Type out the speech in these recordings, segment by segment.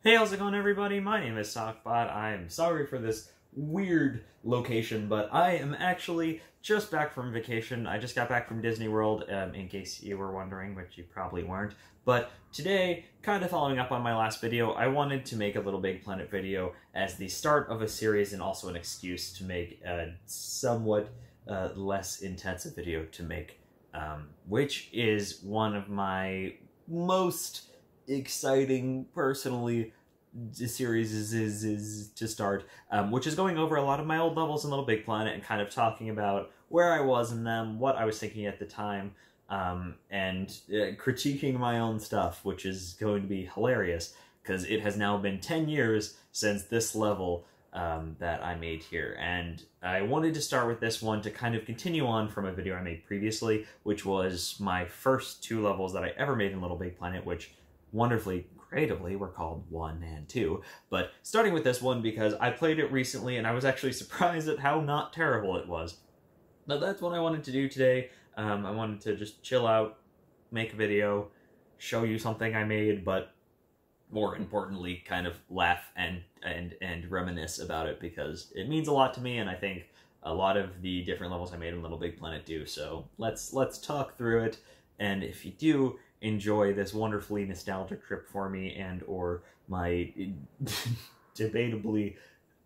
Hey, how's it going, everybody? My name is Sockbot. I'm sorry for this weird location, but I am actually just back from vacation. I just got back from Disney World, in case you were wondering, which you probably weren't. But today, kind of following up on my last video, I wanted to make a LittleBigPlanet video as the start of a series and also an excuse to make a somewhat less intensive video to make, which is one of my most exciting, personally, series is to start, which is going over a lot of my old levels in LittleBigPlanet and kind of talking about where I was in them, what I was thinking at the time, and critiquing my own stuff, which is going to be hilarious, because it has now been 10 years since this level that I made here, and I wanted to start with this one to kind of continue on from a video I made previously, which was my first two levels that I ever made in LittleBigPlanet, which wonderfully, creatively, were called 1 and 2, but starting with this one because I played it recently and I was actually surprised at how not terrible it was. But that's what I wanted to do today. I wanted to just chill out, make a video, show you something I made, but more importantly, kind of laugh and reminisce about it because it means a lot to me, and I think a lot of the different levels I made in LittleBigPlanet do. So let's talk through it, and if you do enjoy this wonderfully nostalgic trip for me and or my debatably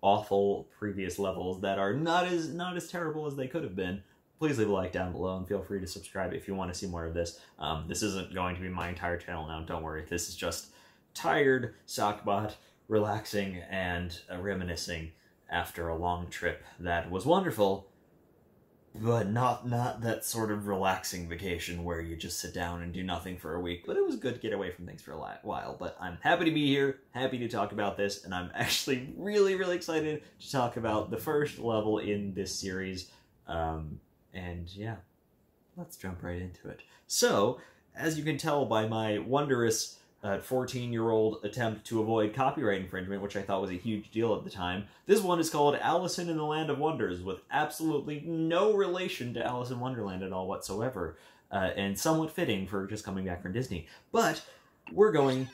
awful previous levels that are not as terrible as they could have been, please leave a like down below and feel free to subscribe if you want to see more of this. This isn't going to be my entire channel now, don't worry. This is just tired Sockbot relaxing and reminiscing after a long trip that was wonderful, but not that sort of relaxing vacation where you just sit down and do nothing for a week. But it was good to get away from things for a while. But I'm happy to be here, happy to talk about this, and I'm actually really, really excited to talk about the first level in this series. And yeah, let's jump right into it. So, as you can tell by my wondrous 14-year-old attempt to avoid copyright infringement, which I thought was a huge deal at the time. This one is called Allison in the Land of Wonders, with absolutely no relation to Alice in Wonderland at all whatsoever, and somewhat fitting for just coming back from Disney. But we're going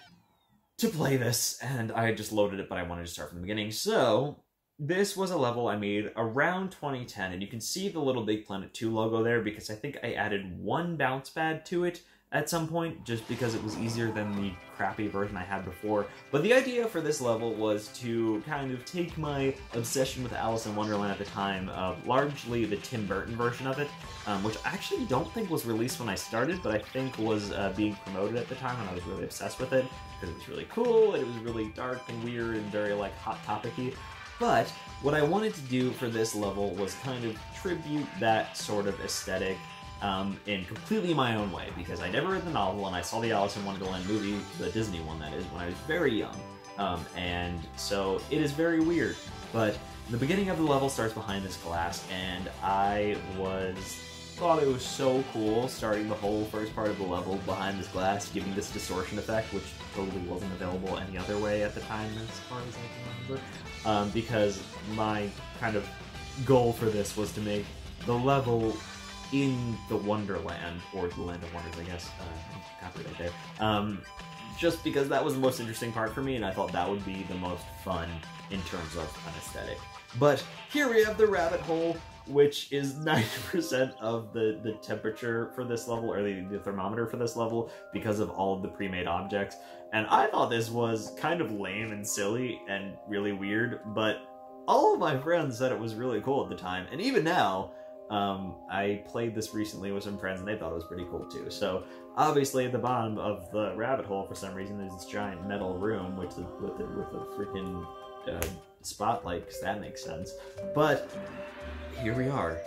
to play this, and I just loaded it, but I wanted to start from the beginning. So this was a level I made around 2010, and you can see the LittleBigPlanet 2 logo there because I think I added one bounce pad to it at some point, just because it was easier than the crappy version I had before. But the idea for this level was to kind of take my obsession with Alice in Wonderland at the time, largely the Tim Burton version of it, which I actually don't think was released when I started, but I think was being promoted at the time, and I was really obsessed with it, because it was really cool, and it was really dark and weird and very, like, hot topic-y. But what I wanted to do for this level was kind of tribute that sort of aesthetic in completely my own way, because I never read the novel, and I saw the Alice in Wonderland movie, the Disney one that is, when I was very young, and so it is very weird. But the beginning of the level starts behind this glass, and I thought it was so cool starting the whole first part of the level behind this glass, giving this distortion effect, which totally wasn't available any other way at the time, as far as I can remember, because my kind of goal for this was to make the level in the Wonderland, or the Land of Wonders, I guess, copyright there, just because that was the most interesting part for me, and I thought that would be the most fun in terms of an aesthetic. But here we have the rabbit hole, which is 90% of the temperature for this level, or the thermometer for this level, because of all of the pre-made objects. And I thought this was kind of lame and silly and really weird, but all of my friends said it was really cool at the time, and even now, I played this recently with some friends, and they thought it was pretty cool too. So obviously at the bottom of the rabbit hole, for some reason, there's this giant metal room with a freaking spotlight, because that makes sense. But here we are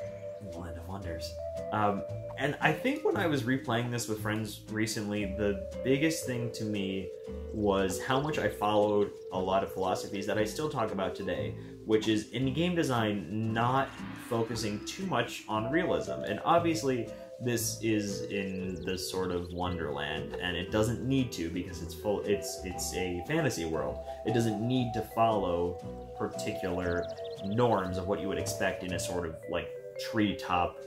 in the Land of Wonders. And I think when I was replaying this with friends recently, the biggest thing to me was how much I followed a lot of philosophies that I still talk about today, which is in game design not focusing too much on realism. And obviously this is in the sort of Wonderland, and it doesn't need to, because it's a fantasy world. It doesn't need to follow particular norms of what you would expect in a sort of like treetop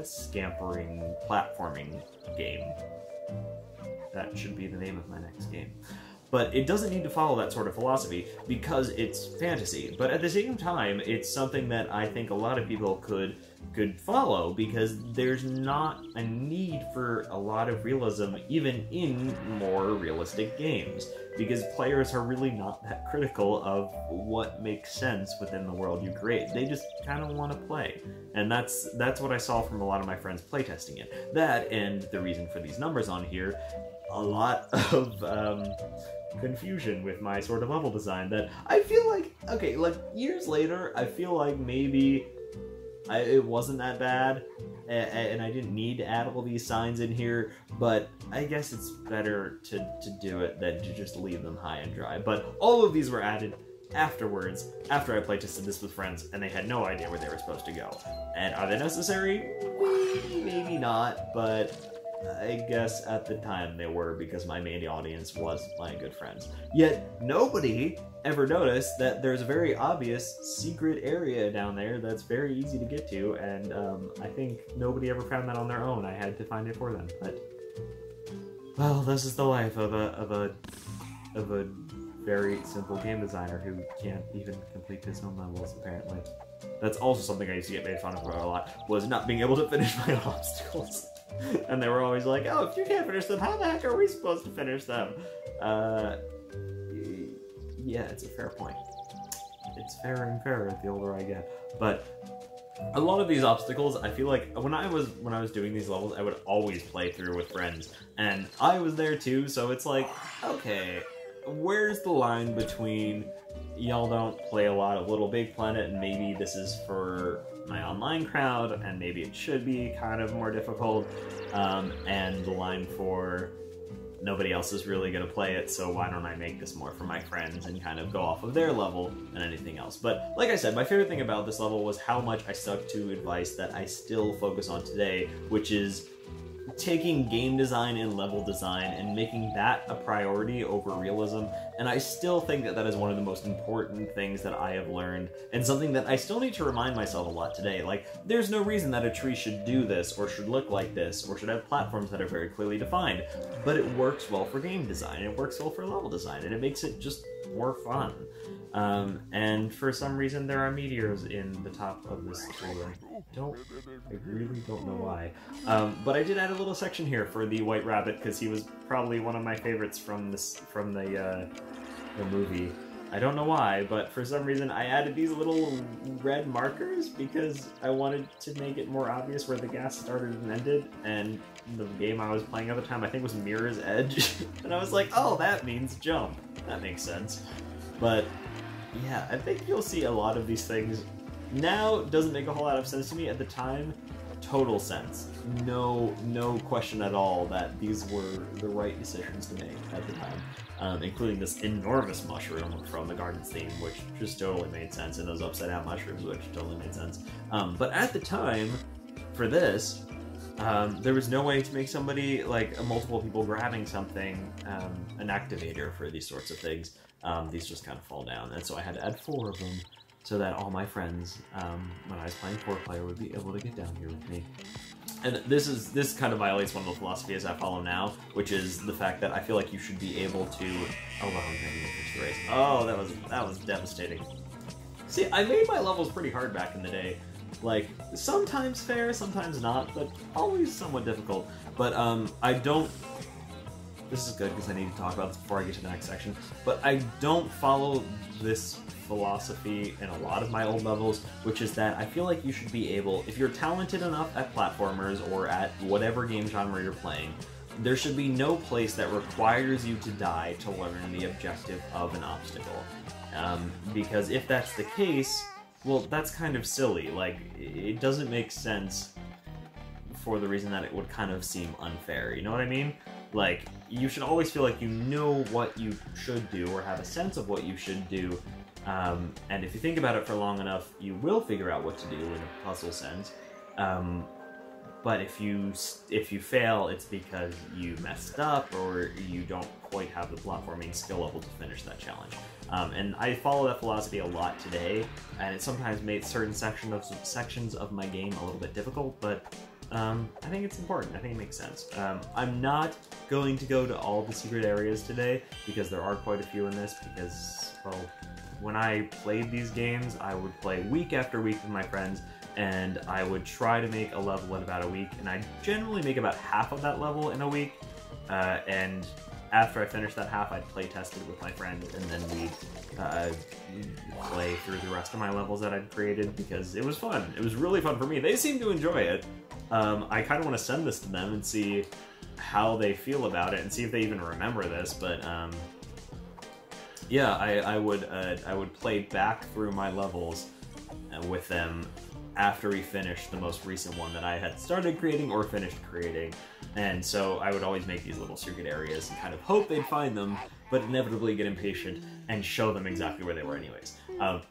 scampering platforming game. That should be the name of my next game. but it doesn't need to follow that sort of philosophy because it's fantasy. But at the same time, it's something that I think a lot of people could follow, because there's not a need for a lot of realism even in more realistic games, because players are really not that critical of what makes sense within the world you create. They just kind of want to play, and that's what I saw from a lot of my friends playtesting it. That, and the reason for these numbers on here, a lot of confusion with my sort of level design that I feel like, okay, like years later, I feel like maybe it wasn't that bad, and I didn't need to add all these signs in here, but I guess it's better to do it than to just leave them high and dry. But all of these were added afterwards, after I playtested this with friends, and they had no idea where they were supposed to go. And are they necessary? Maybe not, but I guess at the time they were, because my main audience was my good friends. Yet nobody ever noticed that there's a very obvious secret area down there that's very easy to get to, and I think nobody ever found that on their own. I had to find it for them. But, well, this is the life of a very simple game designer who can't even complete his own levels, apparently. That's also something I used to get made fun of a lot, was not being able to finish my obstacles. And they were always like, oh, if you can't finish them, how the heck are we supposed to finish them? Yeah, it's a fair point. It's fairer and fairer the older I get. But a lot of these obstacles, I feel like when I was doing these levels, I would always play through with friends, and I was there too. So it's like, okay, where's the line between y'all don't play a lot of LittleBigPlanet, and maybe this is for my online crowd, and maybe it should be kind of more difficult, and the line for nobody else is really going to play it, so why don't I make this more for my friends and kind of go off of their level than anything else. But like I said, my favorite thing about this level was how much I stuck to advice that I still focus on today, which is taking game design and level design and making that a priority over realism. And I still think that that is one of the most important things that I have learned, and something that I still need to remind myself a lot today. Like, there's no reason that a tree should do this, or should look like this, or should have platforms that are very clearly defined, but it works well for game design, it works well for level design, and it makes it just more fun. And for some reason there are meteors in the top of this tree. I really don't know why. But I did add a little section here for the White Rabbit, because he was probably one of my favorites from the movie. I don't know why, but for some reason I added these little red markers because I wanted to make it more obvious where the gas started and ended, and the game I was playing at the time I think was Mirror's Edge, and I was like, oh, that means jump. That makes sense. But yeah, I think you'll see a lot of these things. Now, it doesn't make a whole lot of sense to me. At the time, total sense. No question at all that these were the right decisions to make at the time. Including this enormous mushroom from the Gardens theme, which just totally made sense, and those upside down mushrooms, which totally made sense. But at the time, for this, there was no way to make somebody, like, multiple people grabbing something, an activator for these sorts of things. These just kind of fall down, and so I had to add 4 of them, so that all my friends, when I was playing 4-player, would be able to get down here with me. And this kind of violates one of the philosophies I follow now, which is the fact that I feel like you should be able to... Oh, wow, I'm gonna finish the race. Oh, that was devastating. See, I made my levels pretty hard back in the day. Like, sometimes fair, sometimes not, but always somewhat difficult. But, I don't... This is good, because I need to talk about this before I get to the next section. But I don't follow this philosophy in a lot of my old levels, which is that I feel like you should be able, if you're talented enough at platformers or at whatever game genre you're playing, there should be no place that requires you to die to learn the objective of an obstacle. Because if that's the case, well, that's kind of silly. Like, it doesn't make sense for the reason that it would kind of seem unfair, you know what I mean? Like, you should always feel like you know what you should do, or have a sense of what you should do, and if you think about it for long enough, you will figure out what to do in a puzzle sense. But if you fail, it's because you messed up, or you don't quite have the platforming skill level to finish that challenge. And I follow that philosophy a lot today, and it sometimes made certain sections of my game a little bit difficult, but I think it's important. I think it makes sense. I'm not going to go to all the secret areas today, because there are quite a few in this, because, well, when I played these games, I would play week after week with my friends, and I would try to make a level in about a week, and I generally make about half of that level in a week, and after I finished that half, I'd play test it with my friend, and then we'd play through the rest of my levels that I'd created, because it was fun. It was really fun for me. They seemed to enjoy it. I kind of want to send this to them and see how they feel about it, and see if they even remember this, but yeah, I would play back through my levels with them after we finished the most recent one that I had started creating or finished creating. And so I would always make these little secret areas and kind of hope they'd find them, but inevitably get impatient and show them exactly where they were anyways.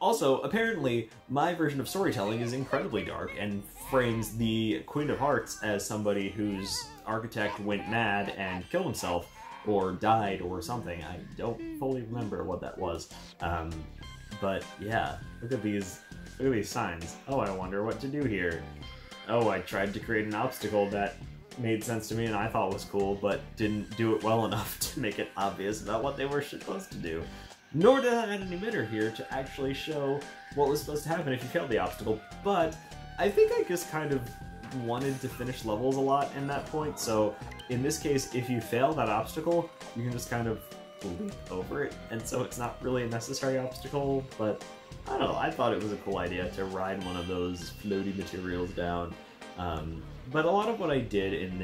Also, apparently, my version of storytelling is incredibly dark and frames the Queen of Hearts as somebody whose architect went mad and killed himself, or died, or something. I don't fully remember what that was. But yeah, look at these signs. Oh, I wonder what to do here. Oh, I tried to create an obstacle that made sense to me and I thought was cool, but didn't do it well enough to make it obvious about what they were supposed to do. Nor did I add an emitter here to actually show what was supposed to happen if you failed the obstacle, but I think I just kind of wanted to finish levels a lot in that point, so in this case, if you fail that obstacle, you can just kind of leap over it, and so it's not really a necessary obstacle, but I don't know, I thought it was a cool idea to ride one of those floaty materials down. But a lot of what I did in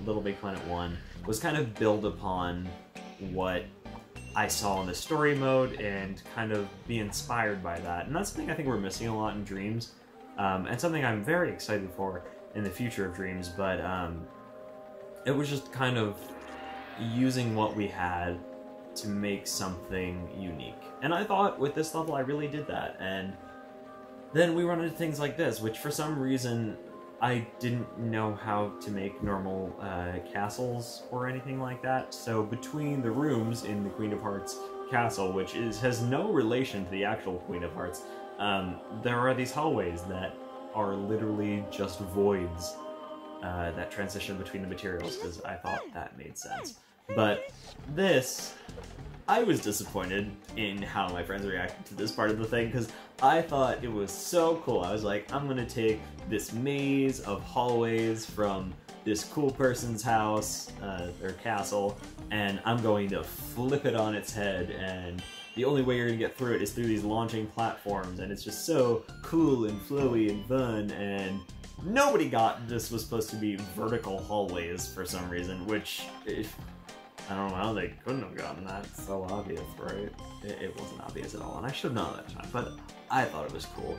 LittleBigPlanet 1 was kind of build upon what I saw in the story mode and kind of be inspired by that. And that's something I think we're missing a lot in Dreams, and something I'm very excited for in the future of Dreams, but it was just kind of using what we had to make something unique. And I thought with this level I really did that, and then we run into things like this, which for some reason I didn't know how to make normal castles or anything like that, so between the rooms in the Queen of Hearts castle, which has no relation to the actual Queen of Hearts, there are these hallways that are literally just voids that transition between the materials, because I thought that made sense. But this, I was disappointed in how my friends reacted to this part of the thing, because I thought it was so cool. I was like, I'm gonna take this maze of hallways from this cool person's house, or castle, and I'm going to flip it on its head, and the only way you're gonna get through it is through these launching platforms, and it's just so cool and flowy and fun, and nobody got this was supposed to be vertical hallways for some reason, which, I don't know how they couldn't have gotten that. It's so obvious, right? It wasn't obvious at all, and I should have known that time, but I thought it was cool.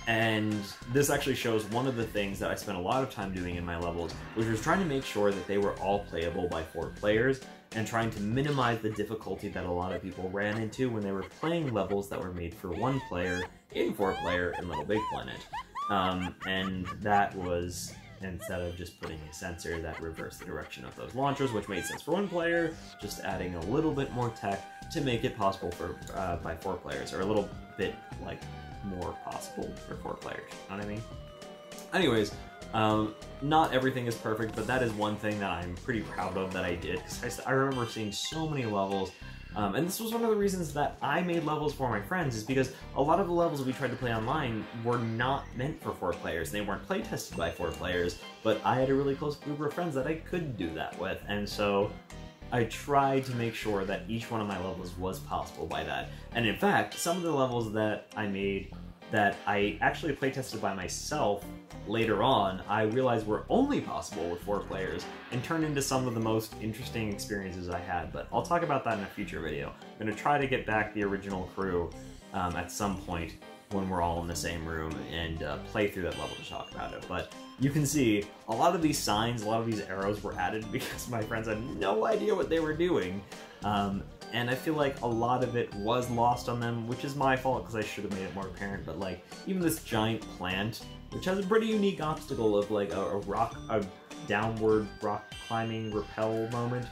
And this actually shows one of the things that I spent a lot of time doing in my levels, which was trying to make sure that they were all playable by 4 players, and trying to minimize the difficulty that a lot of people ran into when they were playing levels that were made for 1 player in 4 player in LittleBigPlanet. And that was, instead of just putting a sensor that reversed the direction of those launchers, which made sense for 1 player, just adding a little bit more tech to make it possible for by 4 players, or a little bit like more possible for 4 players. You know what I mean? Anyways, not everything is perfect, but that is one thing that I'm pretty proud of that I did, because I remember seeing so many levels. And this was one of the reasons that I made levels for my friends, is because a lot of the levels we tried to play online were not meant for 4 players. They weren't play tested by 4 players, but I had a really close group of friends that I could do that with, and so I tried to make sure that each one of my levels was possible by that. And in fact, some of the levels that I made that I actually play tested by myself later on, I realized were only possible with 4 players, and turned into some of the most interesting experiences I had, but I'll talk about that in a future video. I'm going to try to get back the original crew at some point when we're all in the same room and play through that level to talk about it. But you can see a lot of these signs, a lot of these arrows were added because my friends had no idea what they were doing. And I feel like a lot of it was lost on them, which is my fault because I should have made it more apparent, but like, even this giant plant, which has a pretty unique obstacle of like a downward rock climbing rappel moment,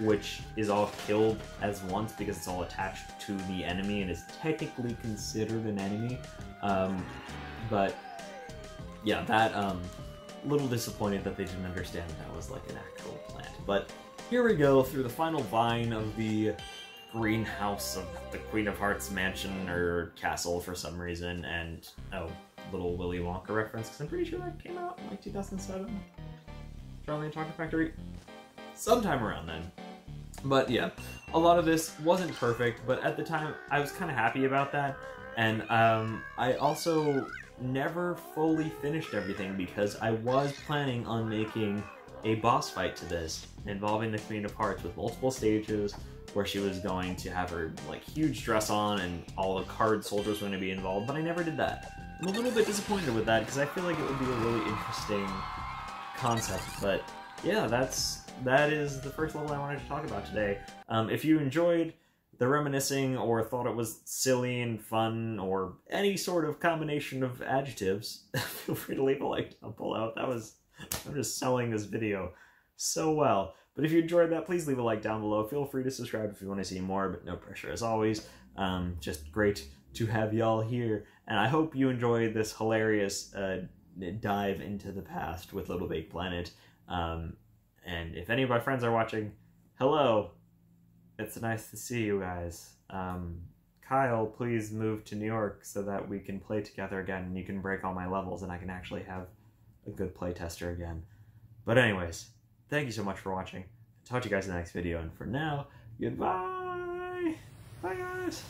which is all killed as once because it's all attached to the enemy and is technically considered an enemy. But yeah, that, little disappointed that they didn't understand that was like an actual plant. But here we go through the final vine of the greenhouse of the Queen of Hearts mansion or castle for some reason, and oh, little Willy Wonka reference, because I'm pretty sure that came out in like 2007. Charlie and Chocolate Factory? Sometime around then. But yeah, a lot of this wasn't perfect, but at the time I was kind of happy about that, and I also never fully finished everything because I was planning on making a boss fight to this involving the Queen of Hearts with multiple stages where she was going to have her like huge dress on and all the card soldiers were going to be involved, but I never did that. I'm a little bit disappointed with that because I feel like it would be a really interesting concept, but yeah, that is the first level I wanted to talk about today. If you enjoyed the reminiscing or thought it was silly and fun or any sort of combination of adjectives, feel free to leave a like down below. I'm just selling this video so well. But if you enjoyed that, please leave a like down below. Feel free to subscribe if you want to see more, but no pressure as always. Just great to have y'all here. And I hope you enjoyed this hilarious dive into the past with LittleBigPlanet. And if any of my friends are watching, hello. It's nice to see you guys. Kyle, please move to New York so that we can play together again and you can break all my levels and I can actually have a good playtester again. But anyways, thank you so much for watching. I'll talk to you guys in the next video, and for now, goodbye! Bye guys!